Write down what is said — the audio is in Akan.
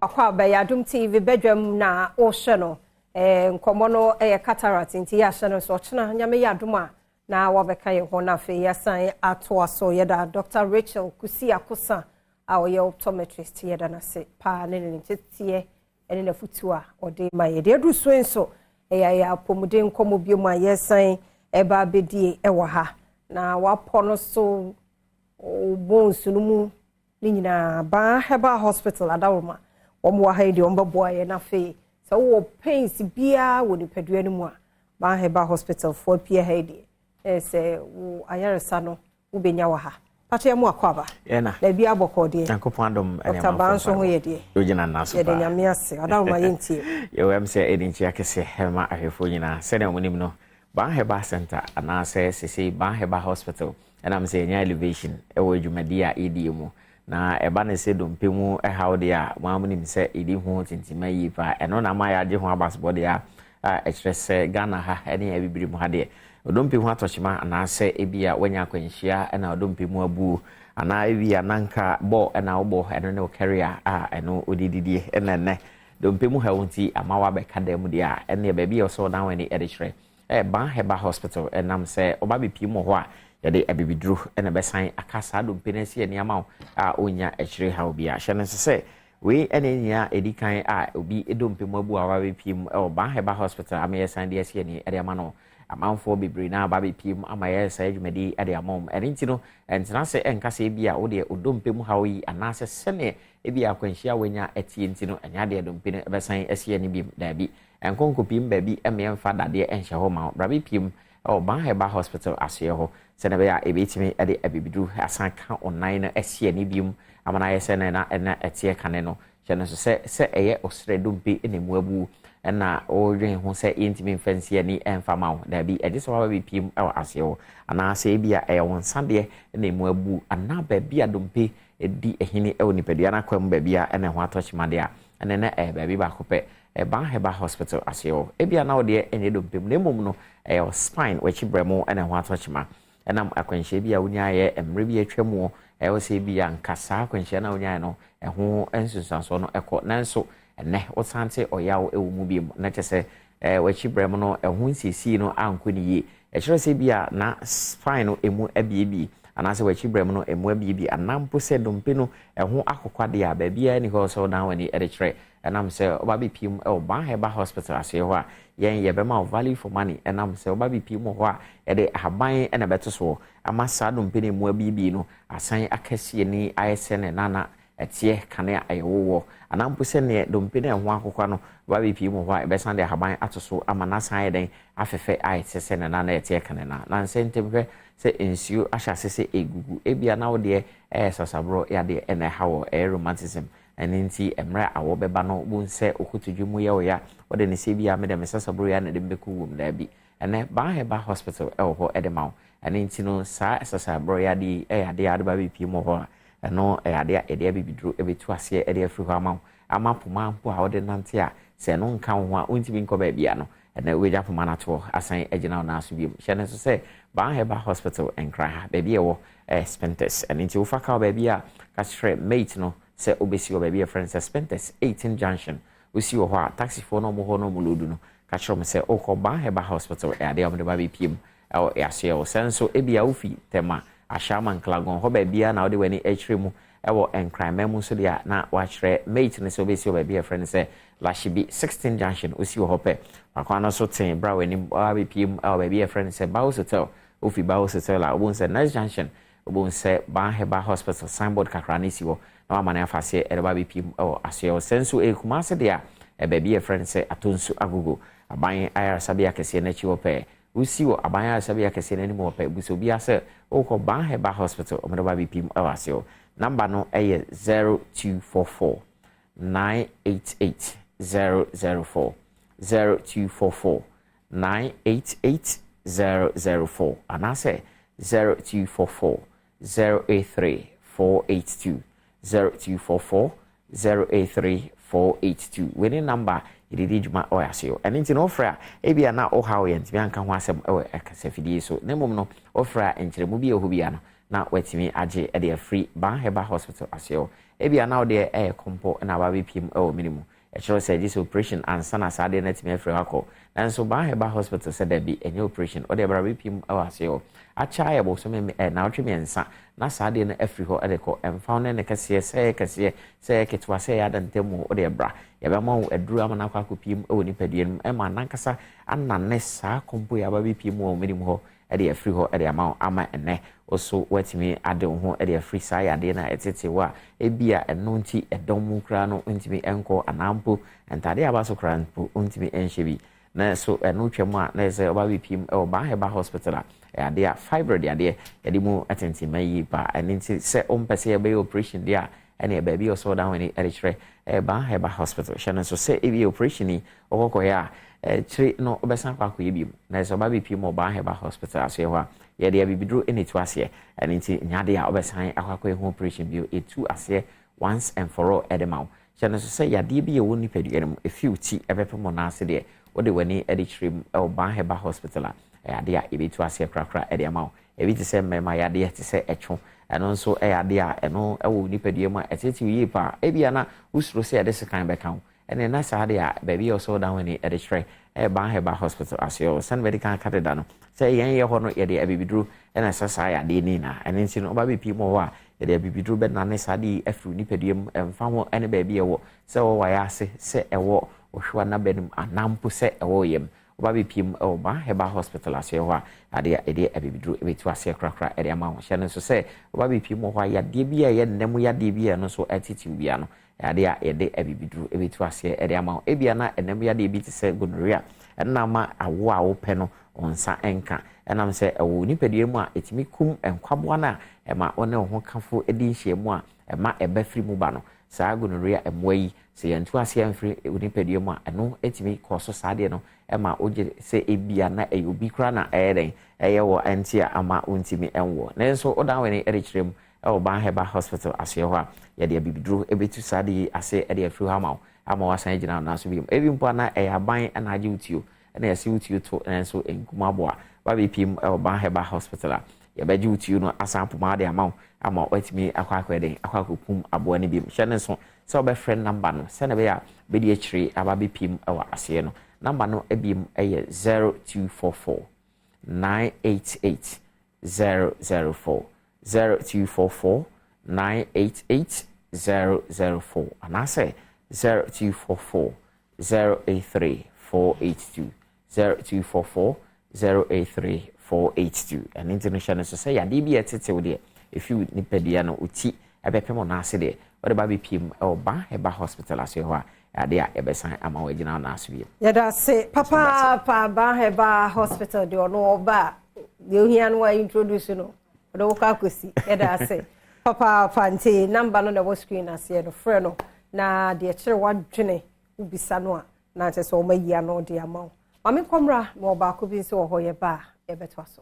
akwa ba ya Adom TV Badwam na o hye no nkomo no cataract nti ya hye no so chena nyame ya Adom a na wabeka ye ho na fe yasan ato aso ye da Dr. Rachel Kusi Akosa a o ye optometrist ye da na se pa ne ne tetie ene na futu a ode ma ye de du so enso ya pomode nkomo biom a yesan eba bedie ewo ha na wapo no so bonsunumu ni nyina Baah Herbal Hospital Adom omo ha ide ombabo aye na fe so wo pains bia wo ni padua ni mu a Baah Herbal Hospital for pia ha ide say wo ayaresa no wo benya wa ha pato mu akwaba na bia aboko de yankopon Adom ene ma ba so ho ye de yo gina naso ye de nyame ase Adom ma yentie yo em say edinchi akese hema ahwefo nyina se na omunim no Baah Herbal Center ana say Baah Herbal Hospital and I'm saying elevation ewo dwumadi a ediemu na eba ne se dompemu hawde a mamunim se edi ho tintima yi pa eno na ma ya je ho abasbode a express Ghana ha ene abibiri mu ha de odompemu atochima ana se ebia wanya kwanhia na odompemu abu ana ebia nanka bo na obo eno ne carrier eno odididie ene dompemu ha wonti amawa be kadam dia ene ba bia so dan wani edichere Baah Herbal Hospital enam se oba be pimo ho a yade abibidru ene besan akasa do penesi ene ama a onya echire ha obi a hye ne se we ene nya edikan a obi edompemu abu a ba pim e Baah Herbal Hospital ameyesan de ese ene ede ama no amanfo bibiri na ba pim ama yesa adwumadi ede amom ene ntino entena se enkasa bi a wo de odompemu ha yi anase sene ebi akwanhia wanya etie ntino anya de dompenu besan ese ene bi da bi enkonko pim baby emfa dade enhye ho ma brabi pim Baah Herbal Hospital asye ho se na be ya ebetimi ede abibidru asan ka online na asie ni bium amana yese na etie kane no hye no se eye osre dompe enemu abu na odwen ho se intimi fancy ni emfa ma da bi eje so ba pim asye ho ana se bia wonsade enemu abu ana ba bia dompe edi ehini nipadua na kwam ba bia ene ho atochimade a ene na ba bi ba kope Baah Herbal Hospital asyo ebia na ode enye dompem na emom no spine wachi bremo ene ho atochima enam akwanhye bia wonya ye emre bi atwamu o se bia nkasa akwanhye na wonya no ho ensusanso no eko nanso ene wosante oyawo ewumu biem na chese wachi bremo no ho nsisi no ankoniye ekire se bia na spine no emu abiebi anase wachi bremo no emu abiebi anampo se dompe no ho akokwade a ba bia ni ho so dan wani edekire enam se obabi pim Baah Herbal Hospital ase ho a yen ye be ma value for money enam se obabi pim ho a ede haban ena beto so ama sadum pene mu abibi no asan akase ni ayese ne nana etie kane ayewo anampo se ne dompene ho akokwa no obabi pim ho a be san de haban atoso ama na san eden afefe ayese se ne nana etie kane na nsentem se ensio ahase se egugu ebia na wo de sasabro ya de ene hawo romanticism eninti emra awo beba no bunse okutudwumu ye oya ode ne se bia me de mesasabro ya na de mbeku wum da bi ene Baah Herbal Hospital ho edema eninti no sa sasabro ya di ade ade ba bi pimo ho eno ade ade abibidro ebetu ase ade afri ho ama poma mpo a ode nante a se no nka ho a untimi nko ba bia no ene weja poma na to asan agina na aso bi hye so se Baah Herbal Hospital enkra ha ba bi ewo Spentes eninti wo faka ba bia ka shre mate no se obesi oba bia friends Spentes 18 junction usi wo ho a taxi for no mo ho no mo lodu no ka chrom se okọ Baah Herbal Hospital ade am de ba bi piem yase o senso ebia ufi tema ashama nklagon ho ba bia na ode wani echiremu ewo enkrime mu so dia na wa chire mate ne se obesi oba bia friends se lashibi 16 junction usi wo ho pe akwana so ten bra wani ba bi piem ba bia friends se Baah Hotel ufi Baah Hotel la obun se nice junction obun se Baah Herbal Hospital signboard kakrani si wo na amane afase ereba bipim asyo sensu kumase dia baby friend se atonsu agogo aban ayar sabia kese na chi wope usi wo aban ayar sabia kese na ni mo wope buso bia se okọ Baah Herbal Hospital omreba bipim asyo number no 0244 988 004 0244 988 004 anase 0244 083 482 0244 083 482 winning number ididi juma oyasio and nti no fra ebia na o ha oyent bi anka ho asem akasafidie so nemom no ofra enkyeremu bi ehobia no na watimi age e de free Baah Herbal Hospital asio ebia na ode kompo na ba be pim minimum e chiro say this operation ansa na sade na timi afre akọ nanso Baah Herbal hospital said there be any operation ode bra be pim ase o acha ya bo so me na otwe mensa na sade na afri ho ade ko emfa ne kase se ketwa se ya dantemu ode bra ya be ma aduru amana kwa kopim ni padie no ma nankasa anane saa kompo ya ba be pim minimum ho ade afri ho ade ama ene oso watimi ade ho ade afri saa ya de na etete wa ebia eno nti edom kra no ntimi enko anampo entade abaso kra npo ntimi enhyebi na so eno twam a na se oba bipim Baah Herbal hospital ade a fibroid ade yade mu atenti mayi ba enti se ompese ya be operation dia ene baby oso down ni ade kire Baah Herbal hospital shana so se ebi operation ni okoko ya chiri no obesan kwa koyebim na so ba bipim Baah Herbal hospital aso wa yade ya bibidro enitu ase enti nyade a obesan akwakọ ehu operation bio etu ase once and for all edemau shana so se yade bi ye woni peduenum efiu ti ebepemo na ase de wode wani ade chirim Baah Herbal hospital yade a ebetu ase krakra ede amau ebi ti se mema yade ti se etwo eno nso yade a eno ewo ni peduemu a eteti yi pa ebia na usuro se ade sekan beka ene na sa ade a baby also down wani ade chire Baah Herbal hospital asio san medical card no se yen ye ho no yade abibidru ena sasa yade ni na ene nti no oba be pi mo wa yade abibidru be na ne sade afru ni peduemu emfa ho ene baby ewo se wo wa ya se ewo ohwa na benum anampo se ewo yem oba be pim Baah Herbal hospital ase ho ade ede abibidru ebetu ase krakra ede ama ho hye no so se oba be pim ho yade bia ye nnem yade bia no so attitude bia no ade a ede abibidru ebetu ase ede ama ho ebia na nnem yade bi ti se gonorrhea enama awo a wo pe no onsa enka enam se ewo nipadie mu a etimi kum enkwabo na ema one ho kafo edi nhye mu a ema eba firi mu ba no saa gonorrhea emwa yi se yantu ase amfiri nipadie mu a eno etimi koso saade no ema oje se ebia na eyobi kra na eden eyewo antia ama ontimi enwo nenso odan we ne erechirem Baah Herbal hospital ase ho a yade abibidru ebetu saade ase ede afiri ha ama wasan gina na so bi ebi mpo na eyaban na age utio na yesi utio to nenso enkuma boa ba be pim Baah Herbal hospital ya ba utio no asampo ma de ama watimi akwakwede akwakopum abo ne bi hye ne so se oba friend number no se na be ya be di akire aba be pim ase no number no ebim 0244 988 004 0244 988 004 and I say 0244 083 482 0244 083 482 and international so say ya DB etete wo de if you nipadia no uti ebepem na ase de wo ba be pim Baah Herbal hospital ase ho a ade a ebesan ama wo gina na ase bi ya da se papa Baah Herbal hospital de ono oba de ohia no wa introduce no do wo ka kosi ya da se papa nti number no na wo screen ase no frɛ no na de kire wadwene ubisa no a na nte so ma yia no de ama wo mame komra na oba ko bi nso wo ho ye ba e beto aso